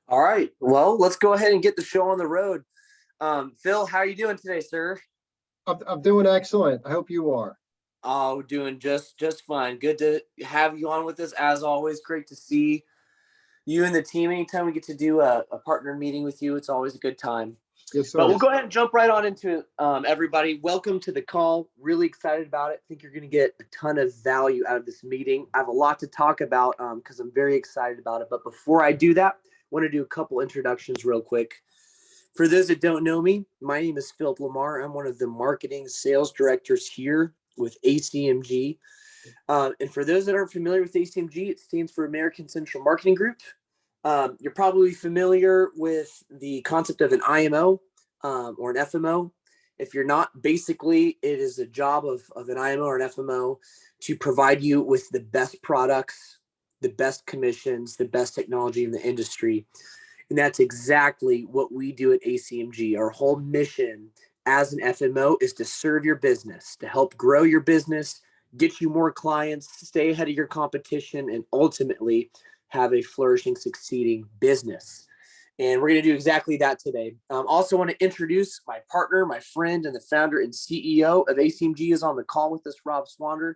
All right. Well, let's go ahead and get the show on the road. Phil, how are you doing today, sir? I'm doing excellent. I hope you are. Oh, doing just fine. Good to have you on with us as always. Great to see you and the team. Anytime we get to do a partner meeting with you, it's always a good time. Yes, But sir. we'll go ahead and jump right on into it. Everybody. Welcome to the call. Really excited about it. I think you're going to get a ton of value out of this meeting. I have a lot to talk about because I'm very excited about it. But before I do that, I want to do a couple introductions real quick. For those that don't know me, my name is Philip Lamar. I'm one of the marketing sales directors here with Acmg. And for those that aren't familiar with Acmg, it stands for American Central Marketing Group. You're probably familiar with the concept of an IMO or an FMO. If you're not, basically, it is a job of an IMO or an FMO to provide you with the best products, the best commissions, the best technology in the industry. And that's exactly what we do at Acmg. Our whole mission as an FMO is to serve your business, to help grow your business, get you more clients, stay ahead of your competition, and ultimately have a flourishing, succeeding business. And we're going to do exactly that today. Also want to introduce my partner, my friend, and the founder and CEO of Acmg is on the call with us, Rob Swander.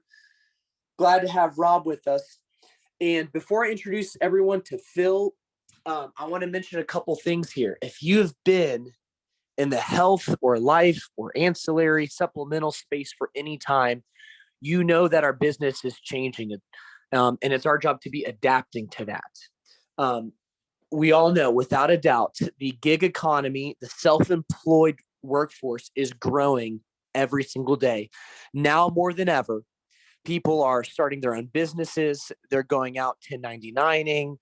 Glad to have Rob with us. And before I introduce everyone to Phil, I want to mention a couple things here. If you've been in the health or life or ancillary supplemental space for any time, you know that our business is changing, and it's our job to be adapting to that. We all know, without a doubt, the gig economy, the self-employed workforce is growing every single day. Now more than ever, people are starting their own businesses. They're going out 1099ing,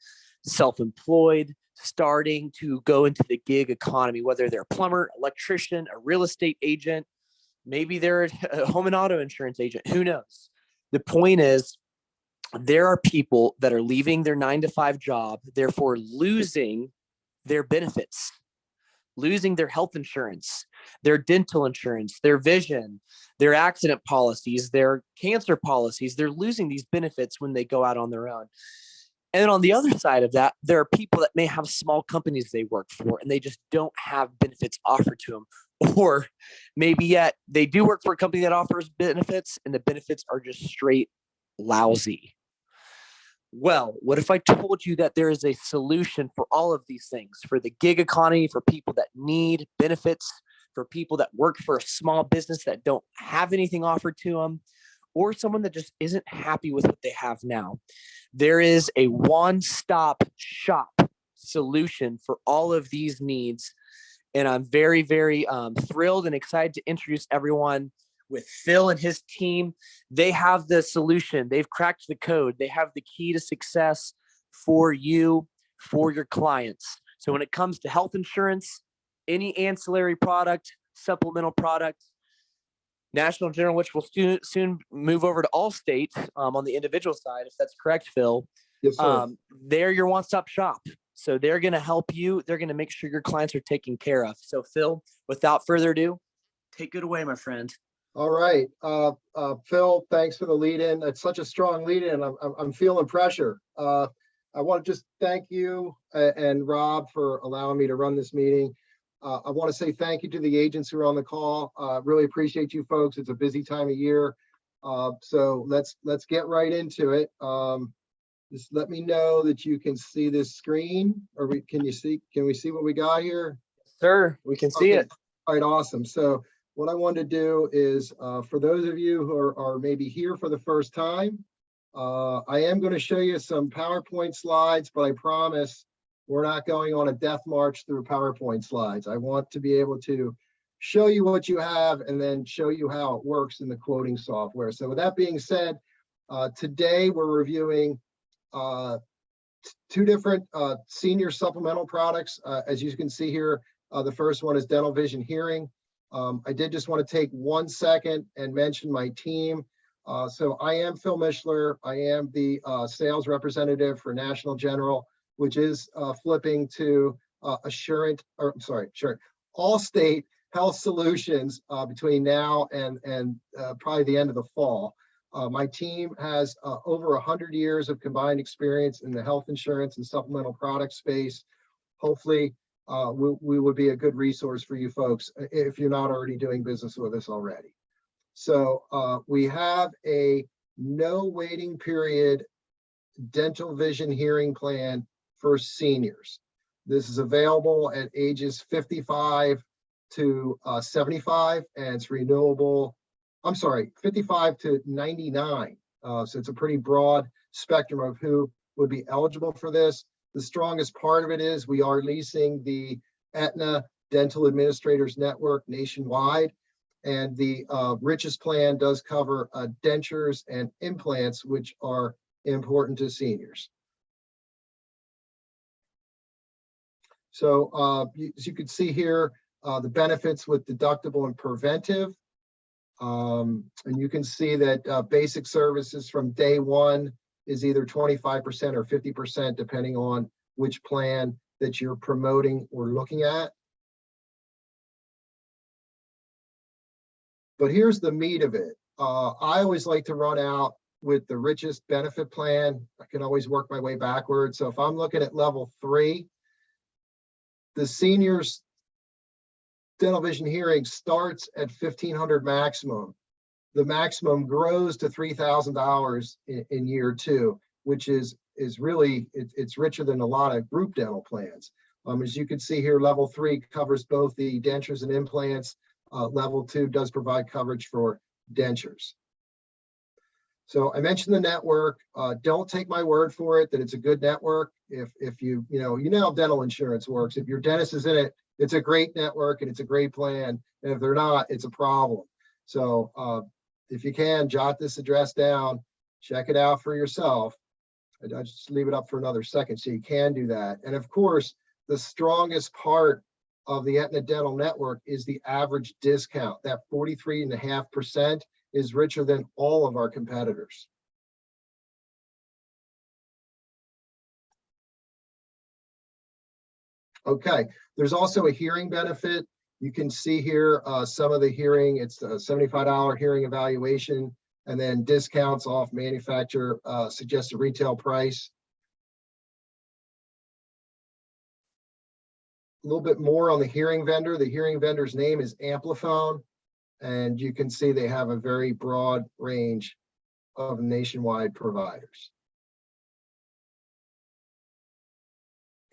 self-employed, starting to go into the gig economy, whether they're a plumber, electrician, a real estate agent, maybe they're a home and auto insurance agent, who knows? The point is, there are people that are leaving their 9-to-5 job, therefore losing their benefits, losing their health insurance, their dental insurance, their vision, their accident policies, their cancer policies. They're losing these benefits when they go out on their own. And then on the other side of that, there are people that may have small companies they work for and they just don't have benefits offered to them. Or maybe yet they do work for a company that offers benefits and the benefits are just straight lousy. Well, what if I told you that there is a solution for all of these things, for the gig economy, for people that need benefits, for people that work for a small business that don't have anything offered to them, or someone that just isn't happy with what they have now? There is a one-stop shop solution for all of these needs. And I'm very, very thrilled and excited to introduce everyone with Phil and his team. They have the solution. They've cracked the code. They have the key to success for you, for your clients. So when it comes to health insurance, any ancillary product, supplemental product, National General, which will soon move over to Allstate on the individual side, if that's correct, Phil. Yes, sir. They're your one-stop shop. So they're going to help you. They're going to make sure your clients are taken care of. So Phil, without further ado, take it away, my friend. All right. Phil, thanks for the lead in. It's such a strong lead in. I'm feeling pressure. I want to just thank you and Rob for allowing me to run this meeting. I want to say thank you to the agents who are on the call. Really appreciate you folks. It's a busy time of year. So let's get right into it. Just let me know that you can see this screen, or can we see what we got here? Sir, we can see it. All right, awesome. So what I wanted to do is, for those of you who are maybe here for the first time, I am going to show you some PowerPoint slides, but I promise we're not going on a death march through PowerPoint slides. I want to be able to show you what you have and then show you how it works in the quoting software. So with that being said, today we're reviewing two different senior supplemental products. As you can see here, the first one is dental, vision, hearing. I did just want to take 1 second and mention my team. So I am Phil Mishler. I am the sales representative for National General, which is flipping to Allstate Health Solutions between now and probably the end of the fall. My team has over 100 years of combined experience in the health insurance and supplemental product space. hopefully we would be a good resource for you folks if you're not already doing business with us already. So we have a no waiting period dental vision hearing plan for seniors. This is available at ages 55 to 75, and it's renewable. I'm sorry, 55 to 99. So it's a pretty broad spectrum of who would be eligible for this. The strongest part of it is we are leasing the Aetna Dental Administrators Network nationwide, and the richest plan does cover dentures and implants, which are important to seniors. So as you can see here, the benefits with deductible and preventive. And you can see that basic services from day one is either 25% or 50%, depending on which plan that you're promoting or looking at. But here's the meat of it. I always like to run out with the richest benefit plan. I can always work my way backwards. So if I'm looking at level 3, the seniors dental vision hearing starts at $1,500 maximum. The maximum grows to $3,000 in year 2, which is really, it's richer than a lot of group dental plans. As you can see here, level 3 covers both the dentures and implants. Level 2 does provide coverage for dentures. So I mentioned the network. Don't take my word for it that it's a good network. If you know how dental insurance works. If your dentist is in it, it's a great network and it's a great plan. And if they're not, it's a problem. So if you can, jot this address down, check it out for yourself. I just leave it up for another second so you can do that. And of course, the strongest part of the Aetna Dental Network is the average discount. That 43.5% is richer than all of our competitors. Okay, there's also a hearing benefit. You can see here some of the hearing. It's a $75 hearing evaluation, and then discounts off manufacturer suggested retail price. A little bit more on the hearing vendor. The hearing vendor's name is Amplifone, and you can see they have a very broad range of nationwide providers.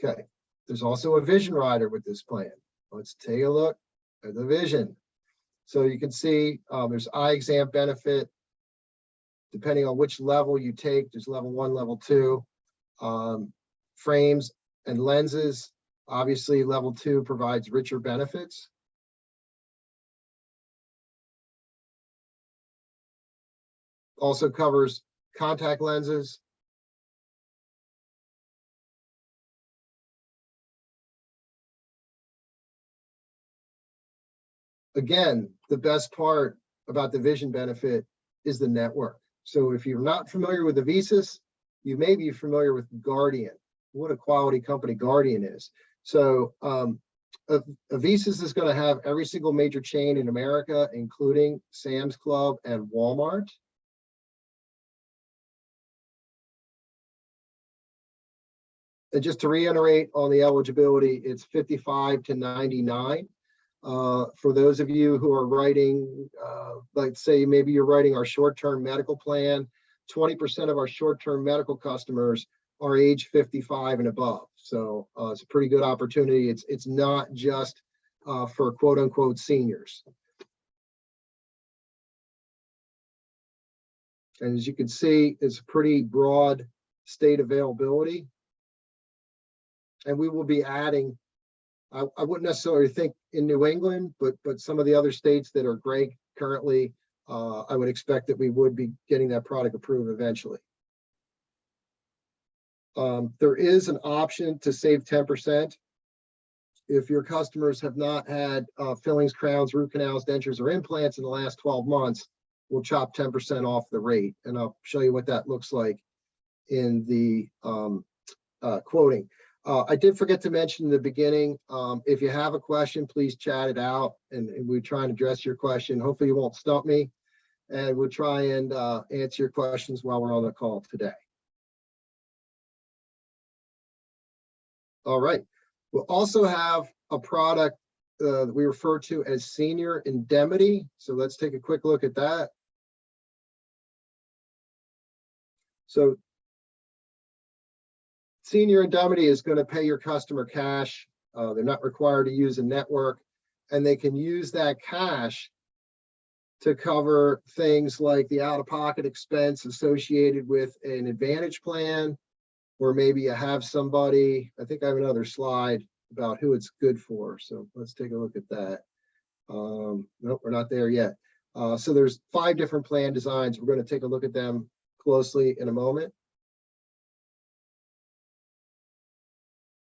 Okay, there's also a vision rider with this plan. Let's take a look at the vision. So you can see there's eye exam benefit. Depending on which level you take, there's level 1, level 2. Frames and lenses. Obviously, level 2 provides richer benefits. Also covers contact lenses. Again, the best part about the vision benefit is the network. So if you're not familiar with Avisus, you may be familiar with Guardian. What a quality company Guardian is. So Avisus is going to have every single major chain in America, including Sam's Club and Walmart. And just to reiterate on the eligibility, it's 55 to 99. For those of you who are writing, let's say maybe you're writing our short-term medical plan, 20% of our short-term medical customers are age 55 and above. So it's a pretty good opportunity. It's not just for quote unquote seniors. And as you can see, it's pretty broad state availability. And we will be adding, I wouldn't necessarily think in New England, but some of the other states that are gray currently, I would expect that we would be getting that product approved eventually. There is an option to save 10%. If your customers have not had fillings, crowns, root canals, dentures, or implants in the last 12 months, we'll chop 10% off the rate. And I'll show you what that looks like in the quoting. I did forget to mention in the beginning, if you have a question, please chat it out and we try and address your question. Hopefully you won't stump me, and we'll try and answer your questions while we're on the call today. All right. We'll also have a product that we refer to as Senior Indemnity. So let's take a quick look at that. So Senior Indemnity is going to pay your customer cash. They're not required to use a network, and they can use that cash to cover things like the out-of-pocket expense associated with an Advantage plan, or maybe you have somebody. I think I have another slide about who it's good for. So let's take a look at that. Nope, we're not there yet. So there's 5 different plan designs. We're going to take a look at them closely in a moment.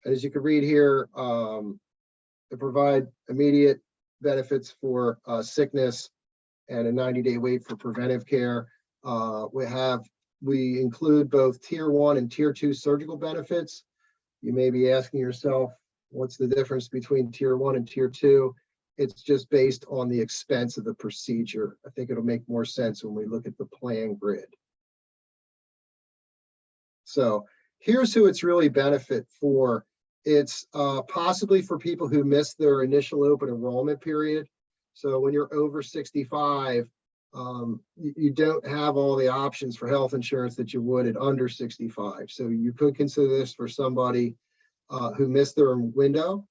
And as you can read here, they provide immediate benefits for sickness and a 90-day wait for preventive care. We include both tier 1 and tier 2 surgical benefits. You may be asking yourself, what's the difference between tier 1 and tier 2? It's just based on the expense of the procedure. I think it'll make more sense when we look at the plan grid. So here's who it's really benefit for. It's possibly for people who missed their initial open enrollment period. So when you're over 65, you don't have all the options for health insurance that you would at under 65. So you could consider this for somebody who missed their window.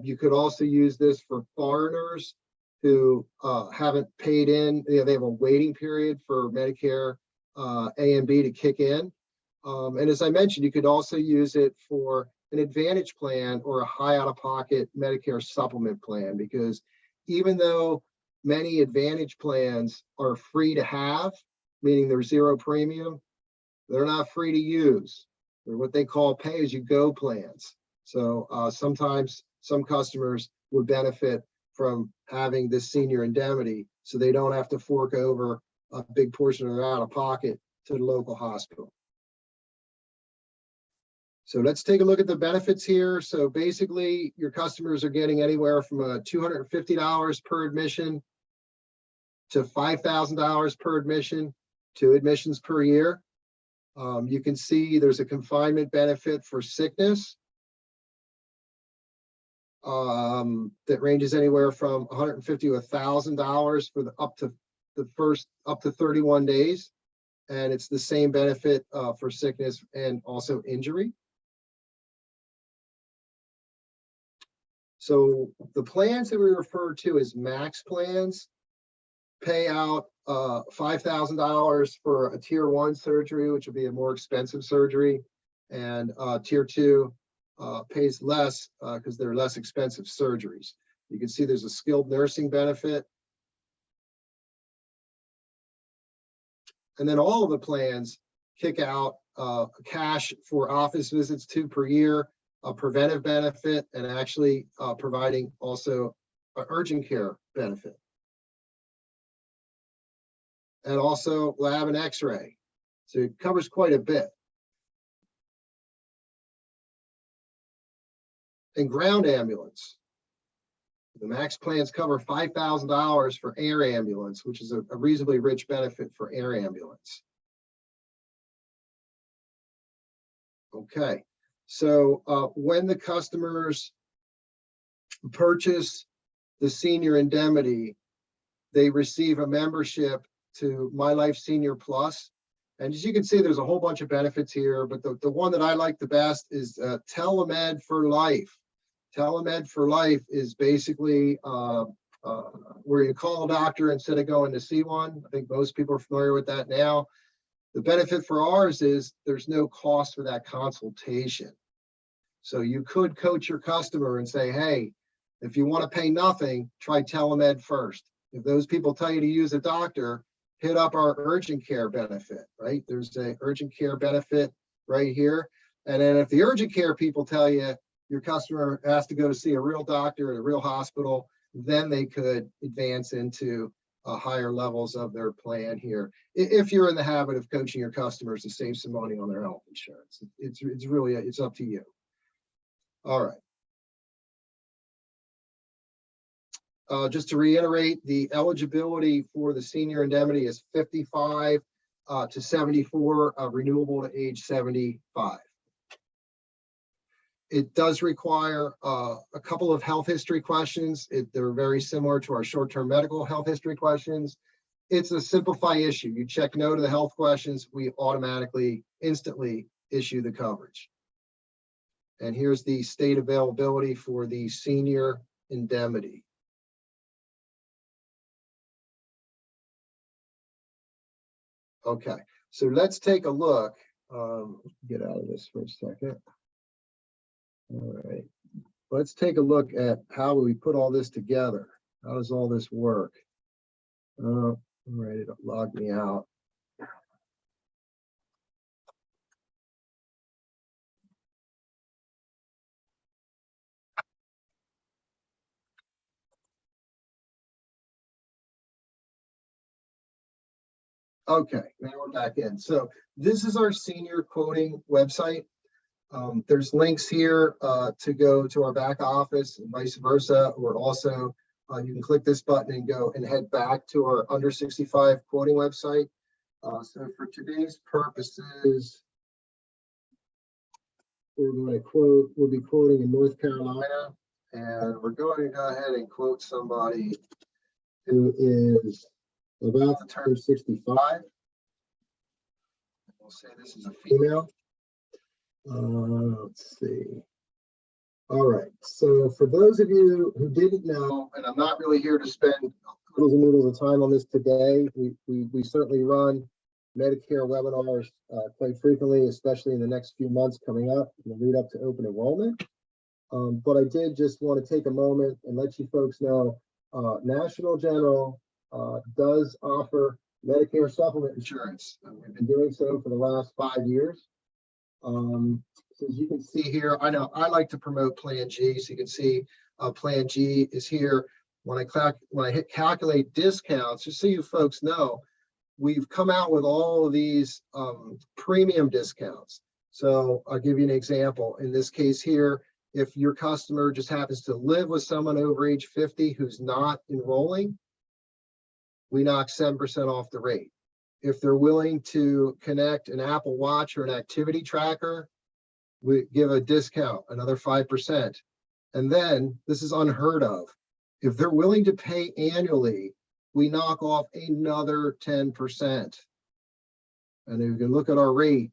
You could also use this for foreigners who haven't paid in. They have a waiting period for Medicare A and B to kick in. And as I mentioned, you could also use it for an Advantage plan or a high out-of-pocket Medicare supplement plan, because even though many Advantage plans are free to have, meaning they're 0 premium, they're not free to use. They're what they call pay-as-you-go plans. So sometimes some customers would benefit from having this Senior Indemnity so they don't have to fork over a big portion of their out-of-pocket to the local hospital. So let's take a look at the benefits here. So basically, your customers are getting anywhere from $250 per admission to $5,000 per admission, 2 admissions per year. You can see there's a confinement benefit for sickness that ranges anywhere from $150 to $1,000 for up to 31 days. And it's the same benefit for sickness and also injury. So the plans that we refer to as max plans pay out $5,000 for a tier 1 surgery, which will be a more expensive surgery, and tier 2 pays less because they're less expensive surgeries. You can see there's a skilled nursing benefit. And then all of the plans kick out cash for office visits 2 per year, a preventive benefit, and actually providing also an urgent care benefit. And also lab and x-ray. So it covers quite a bit. And ground ambulance. The max plans cover $5,000 for air ambulance, which is a reasonably rich benefit for air ambulance. Okay, so when the customers purchase the Senior Indemnity, they receive a membership to My Life Senior Plus. And as you can see, there's a whole bunch of benefits here, but the one that I like the best is Telemed for Life. Telemed for Life is basically where you call a doctor instead of going to see one. I think most people are familiar with that now. The benefit for ours is there's no cost for that consultation. So you could coach your customer and say, hey, if you want to pay nothing, try Telemed first. If those people tell you to use a doctor, hit up our urgent care benefit, right? There's an urgent care benefit right here. And then if the urgent care people tell you your customer has to go to see a real doctor at a real hospital, then they could advance into higher levels of their plan here. If you're in the habit of coaching your customers to save some money on their health insurance, it's really, it's up to you. All right. Just to reiterate, the eligibility for the Senior Indemnity is 55 to 74, renewable to age 75. It does require a couple of health history questions. They're very similar to our short-term medical health history questions. It's a simplify issue. You check no to the health questions, we automatically, instantly issue the coverage. And here's the state availability for the senior indemnity. Okay, so let's take a look. Get out of this for a second. All right, let's take a look at how we put all this together. How does all this work? All right, it logged me out. Okay, now we're back in. So this is our senior quoting website. There's links here to go to our back office and vice versa, or also you can click this button and go and head back to our under 65 quoting website. So for today's purposes, we'll be quoting in North Carolina, and we're going to go ahead and quote somebody who is about to turn 65. We'll say this is a female. Let's see. All right. So for those of you who didn't know, and I'm not really here to spend oodles and noodles of time on this today, we certainly run Medicare webinars quite frequently, especially in the next few months coming up in the lead up to open enrollment. But I did just want to take a moment and let you folks know National General does offer Medicare supplement insurance. We've been doing so for the last 5 years. So as you can see here, I know I like to promote Plan G, so you can see Plan G is here. When I hit calculate discounts, just so you folks know, we've come out with all of these premium discounts. So I'll give you an example. In this case here, if your customer just happens to live with someone over age 50 who's not enrolling, we knock 7% off the rate. If they're willing to connect an Apple Watch or an activity tracker, we give a discount, another 5%. And then, this is unheard of, if they're willing to pay annually, we knock off another 10%. And if you can look at our rate,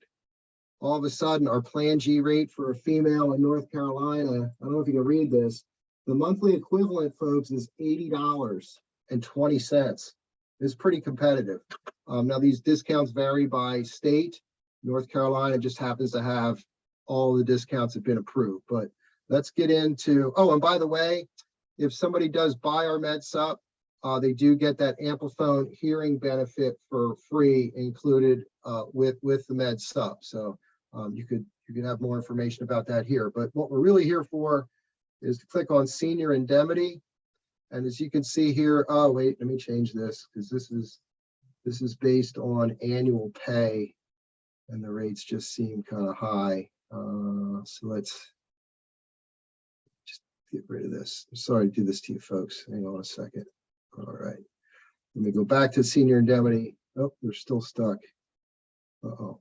all of a sudden our Plan G rate for a female in North Carolina, I don't know if you can read this, the monthly equivalent, folks, is $80.20. It's pretty competitive. Now these discounts vary by state. North Carolina just happens to have all the discounts have been approved. But let's get into, oh, and by the way, if somebody does buy our MedSup, they do get that Ampliphone hearing benefit for free included with the MedSup. So you could have more information about that here. But what we're really here for is to click on Senior Indemnity. And as you can see here, oh wait, let me change this because this is based on annual pay, and the rates just seem kind of high. So let's just get rid of this. I'm sorry to do this to you folks. Hang on a second. All right, let me go back to Senior Indemnity. Oh, we're still stuck. Uh-oh.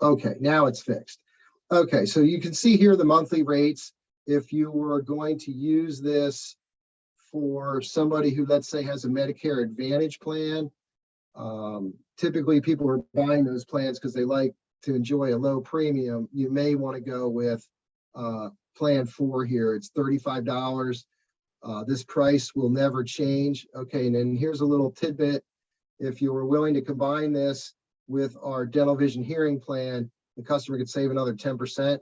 Okay, now it's fixed. Okay, so you can see here the monthly rates. If you were going to use this for somebody who, let's say, has a Medicare Advantage plan, typically people are buying those plans because they like to enjoy a low premium. You may want to go with Plan 4 here. It's $35. This price will never change. Okay, and then here's a little tidbit. If you were willing to combine this with our dental vision hearing plan, the customer could save another 10%.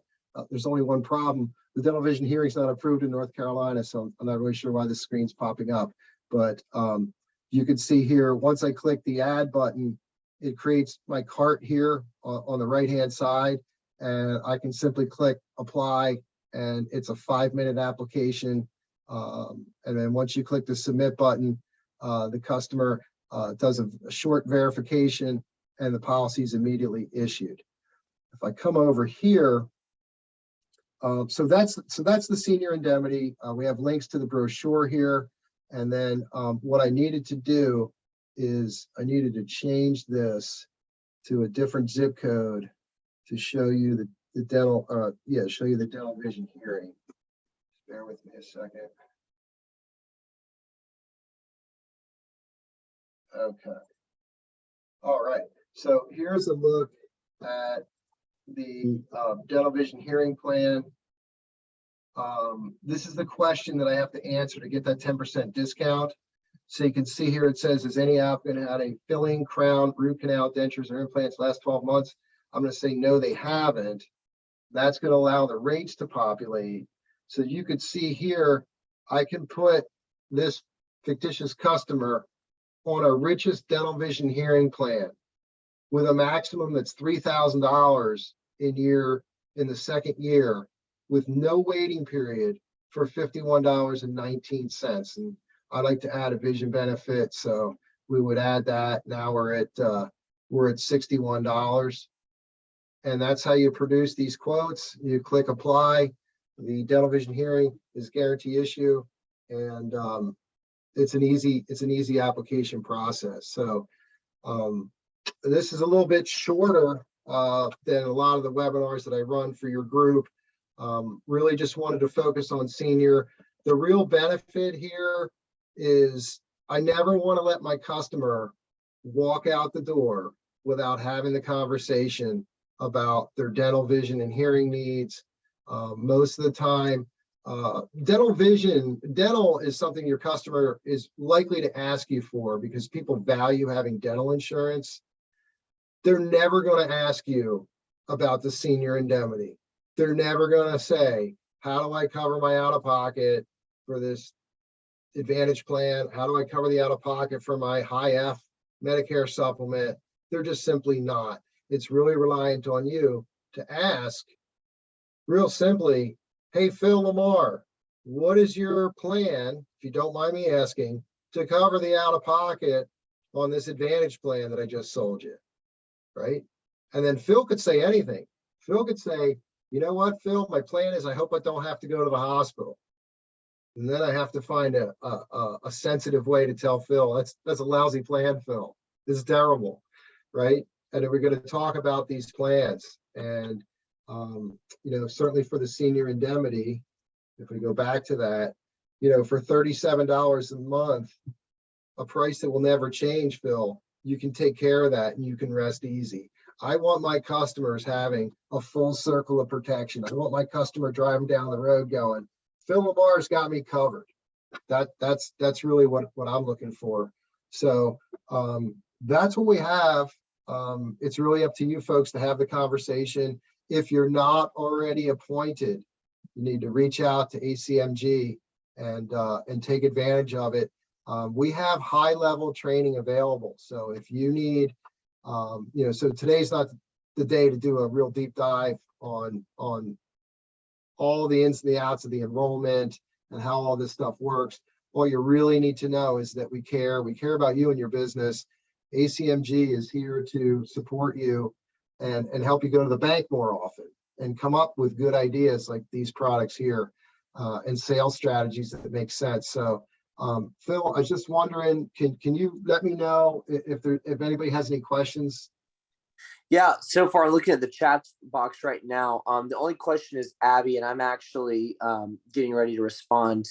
There's only one problem. The dental vision hearing is not approved in North Carolina, so I'm not really sure why this screen's popping up. But you can see here, once I click the add button, it creates my cart here on the right-hand side, and I can simply click apply, and it's a 5-minute application. And then once you click the submit button, the customer does a short verification, and the policy is immediately issued. If I come over here, so that's the Senior Indemnity. We have links to the brochure here, and then what I needed to do is I needed to change this to a different zip code to show you the dental, show you the dental vision hearing. Bear with me a second. Okay. All right. So here's a look at the dental vision hearing plan. This is the question that I have to answer to get that 10% discount. So you can see here, it says, has any applicant had a filling, crown, root canal, dentures, or implants last 12 months? I'm going to say no, they haven't. That's going to allow the rates to populate. So you could see here, I can put this fictitious customer on a richest dental vision hearing plan with a maximum that's $3,000 in the second year with no waiting period for $51.19. And I like to add a vision benefit, so we would add that. Now we're at $61. And that's how you produce these quotes. You click apply. The dental vision hearing is guarantee issue, and it's an easy application process. So this is a little bit shorter than a lot of the webinars that I run for your group. Really just wanted to focus on senior. The real benefit here is I never want to let my customer walk out the door without having the conversation about their dental vision and hearing needs. Most of the time, dental is something your customer is likely to ask you for because people value having dental insurance. They're never going to ask you about the senior indemnity. They're never going to say, how do I cover my out-of-pocket for this Advantage plan? How do I cover the out-of-pocket for my high F Medicare supplement? They're just simply not. It's really reliant on you to ask real simply, hey, Phil Lamar, what is your plan, if you don't mind me asking, to cover the out-of-pocket on this Advantage plan that I just sold you, right? And then Phil could say anything. Phil could say, you know what, Phil, my plan is I hope I don't have to go to the hospital. And then I have to find a sensitive way to tell Phil, that's a lousy plan, Phil. This is terrible, right? And then we're going to talk about these plans. And, certainly for the senior indemnity, if we go back to that, for $37 a month, a price that will never change, Phil, you can take care of that and you can rest easy. I want my customers having a full circle of protection. I want my customer driving down the road going, Phil Lamar's got me covered. That's really what I'm looking for. So that's what we have. It's really up to you folks to have the conversation. If you're not already appointed, you need to reach out to Acmg and take advantage of it. We have high level training available. So if you need, so today's not the day to do a real deep dive on all the ins and the outs of the enrollment and how all this stuff works. All you really need to know is that we care about you and your business. Acmg is here to support you and help you go to the bank more often and come up with good ideas like these products here and sales strategies that make sense. So Phil, I was just wondering, can you let me know if anybody has any questions? Yeah, so far looking at the chat box right now, the only question is Abby, and I'm actually getting ready to respond.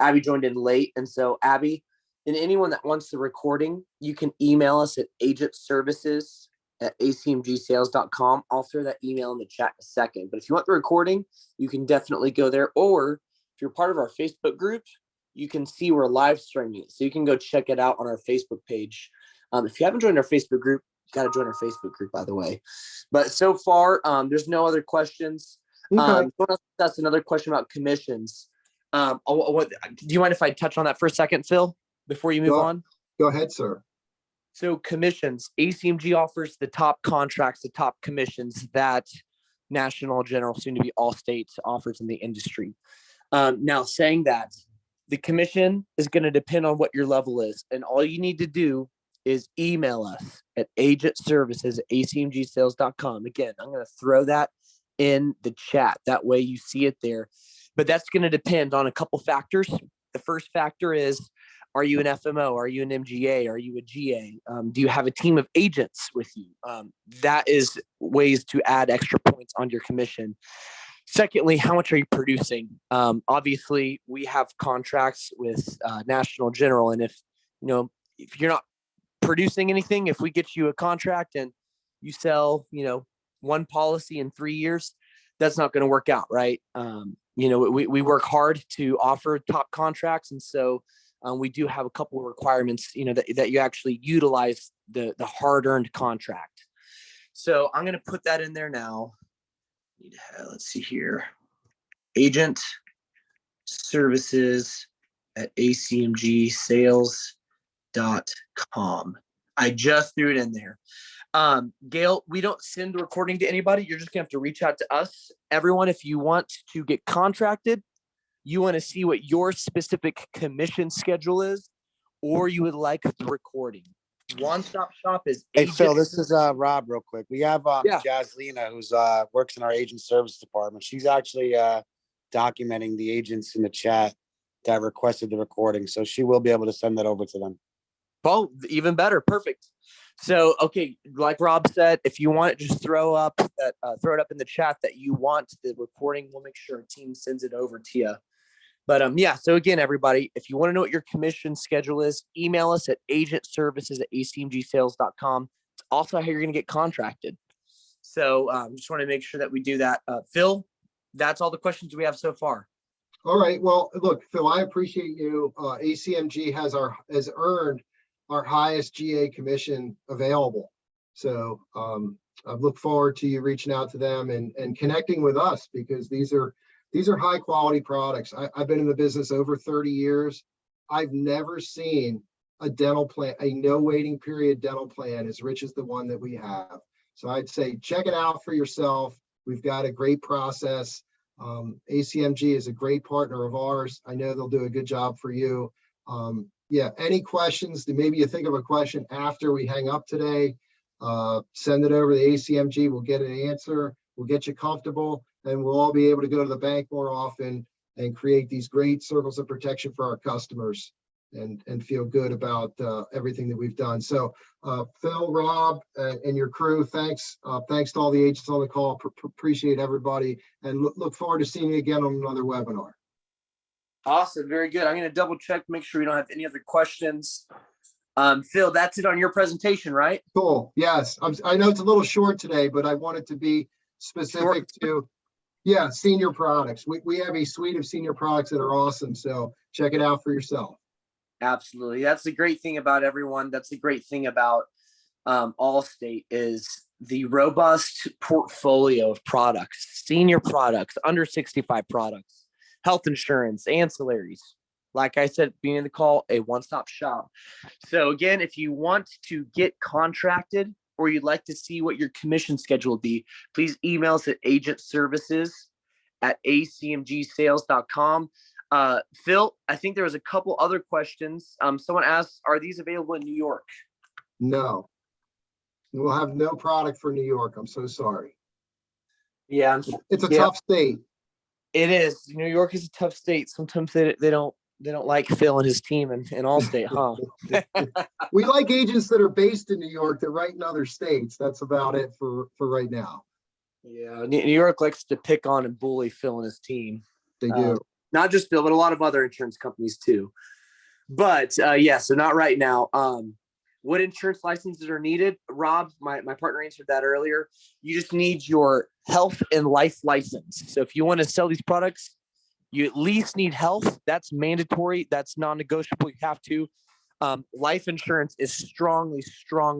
Abby joined in late, and so Abby, and anyone that wants the recording, you can email us at agentservices@acmgsales.com. I'll throw that email in the chat in a second. But if you want the recording, you can definitely go there. Or if you're part of our Facebook group, you can see we're live streaming it. So you can go check it out on our Facebook page. If you haven't joined our Facebook group, you got to join our Facebook group, by the way. But so far, there's no other questions. Okay. That's another question about commissions. Do you mind if I touch on that for a second, Phil, before you move on? Go ahead, sir. So commissions, Acmg offers the top contracts, the top commissions that National General, soon to be Allstate, offers in the industry. Now, saying that, the commission is going to depend on what your level is. And all you need to do is email us at agentservices@acmgsales.com. Again, I'm going to throw that in the chat. That way you see it there. But that's going to depend on a couple factors. The first factor is, Are you an FMO? Are you an MGA? Are you a GA? Do you have a team of agents with you? That is ways to add extra points on your commission. Secondly, how much are you producing? Obviously, we have contracts with National General, and if you're not producing anything, if we get you a contract and you sell, one policy in 3 years, that's not going to work out, right? We work hard to offer top contracts, and so we do have a couple of requirements, that you actually utilize the hard-earned contract. So I'm going to put that in there now. Let's see here. Agent services at acmgsales.com. I just threw it in there. Gail, we don't send the recording to anybody. You're just gonna have to reach out to us. Everyone, if you want to get contracted, you want to see what your specific commission schedule is, or you would like the recording. One Stop Shop is Hey Phil, this is Rob real quick. We have Jaslina who's works in our agent service department. She's actually documenting the agents in the chat that requested the recording. So she will be able to send that over to them. Oh, even better. Perfect. So, okay, like Rob said, if you want it, just throw it up in the chat that you want the recording. We'll make sure our team sends it over to you. But so again, everybody, if you want to know what your commission schedule is, email us at agentservices@acmgsales.com. It's also how you're going to get contracted. So just want to make sure that we do that. Phil, that's all the questions we have so far. All right. Well, look, Phil, I appreciate you. ACMG has earned our highest GA commission available. So I look forward to you reaching out to them and connecting with us, because these are high quality products. I've been in the business over 30 years. I've never seen a dental plan, a no waiting period dental plan as rich as the one that we have. So I'd say check it out for yourself. We've got a great process. ACMG is a great partner of ours. I know they'll do a good job for you. Any questions? Maybe you think of a question after we hang up today, send it over to the ACMG. We'll get an answer. We'll get you comfortable, and we'll all be able to go to the bank more often and create these great circles of protection for our customers and feel good about everything that we've done. So Phil, Rob, and your crew, thanks. Thanks to all the agents on the call. Appreciate everybody, and look forward to seeing you again on another webinar. Awesome. Very good. I'm going to double check, make sure we don't have any other questions. Phil, that's it on your presentation, right? Cool. Yes. I know it's a little short today, but I wanted to be specific to, senior products. We have a suite of senior products that are awesome. So check it out for yourself. Absolutely. That's the great thing about everyone. That's the great thing about Allstate is the robust portfolio of products, senior products, under 65 products, health insurance, ancillaries. Like I said, being in the call, a one-stop shop. So again, if you want to get contracted or you'd like to see what your commission schedule will be, please email us at agentservices@acmgsales.com. Phil, I think there was a couple other questions. Someone asked, are these available in New York? No. We'll have no product for New York. I'm so sorry. Yeah. It's a tough state. It is. New York is a tough state. Sometimes they don't like Phil and his team and Allstate, huh? We like agents that are based in New York that write in other states. That's about it for right now. Yeah, New York likes to pick on and bully Phil and his team. They do. Not just Phil, but a lot of other insurance companies too. But so not right now. What insurance licenses are needed? Rob, my partner answered that earlier. You just need your health and life license. So if you want to sell these products, you at least need health. That's mandatory. That's non-negotiable. You have to. Life insurance is strongly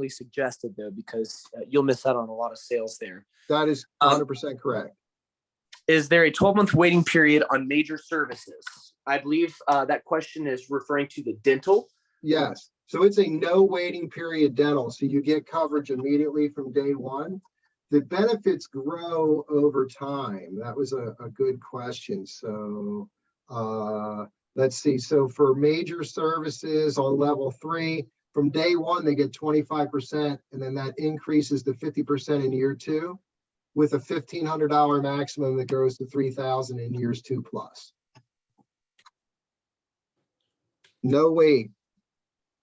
suggested though, because you'll miss out on a lot of sales there. That is 100% correct. Is there a 12-month waiting period on major services? I believe that question is referring to the dental. Yes. So it's a no waiting period dental. So you get coverage immediately from day one. The benefits grow over time. That was a good question. So let's see. So for major services on level 3, from day one, they get 25%, and then that increases to 50% in year 2, with a $1,500 maximum that goes to $3,000 in years 2+. No wait.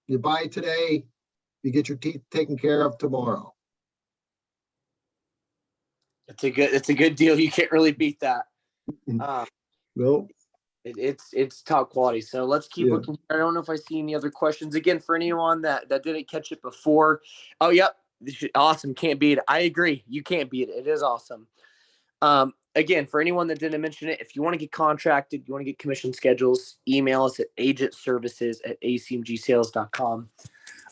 You buy it today, you get your teeth taken care of tomorrow. It's a good deal. You can't really beat that. No, It's top quality. So let's keep Yeah. looking. I don't know if I see any other questions. Again, for anyone that didn't catch it before. Oh, yep. Awesome. Can't beat it. I agree. You can't beat it. It is awesome. Again, for anyone that didn't mention it, if you want to get contracted, you want to get commission schedules, email us at agentservices@acmgsales.com.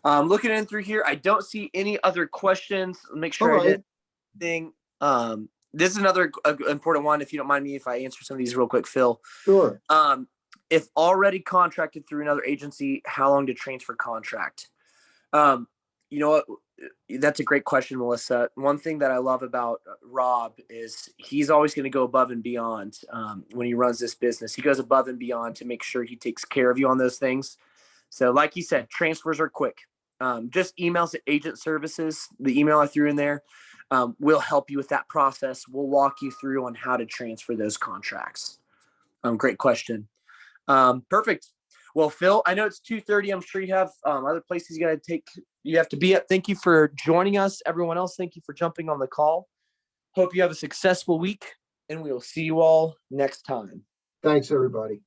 Looking in through here, I don't see any other questions. Make sure All I did anything. This is another important one. If you don't mind me, if I answer some of these real quick, Phil. Sure. If already contracted through another agency, how long to transfer contract? You know what? That's a great question, Melissa. One thing that I love about Rob is he's always going to go above and beyond when he runs this business. He goes above and beyond to make sure he takes care of you on those things. So like you said, transfers are quick. Just emails at Agent Services. The email I threw in there will help you with that process. We'll walk you through on how to transfer those contracts. Great question. Perfect. Well, Phil, I know it's 2:30. I'm sure you have other places you have to be at. Thank you for joining us. Everyone else, thank you for jumping on the call. Hope you have a successful week, and we will see you all next time. Thanks, everybody.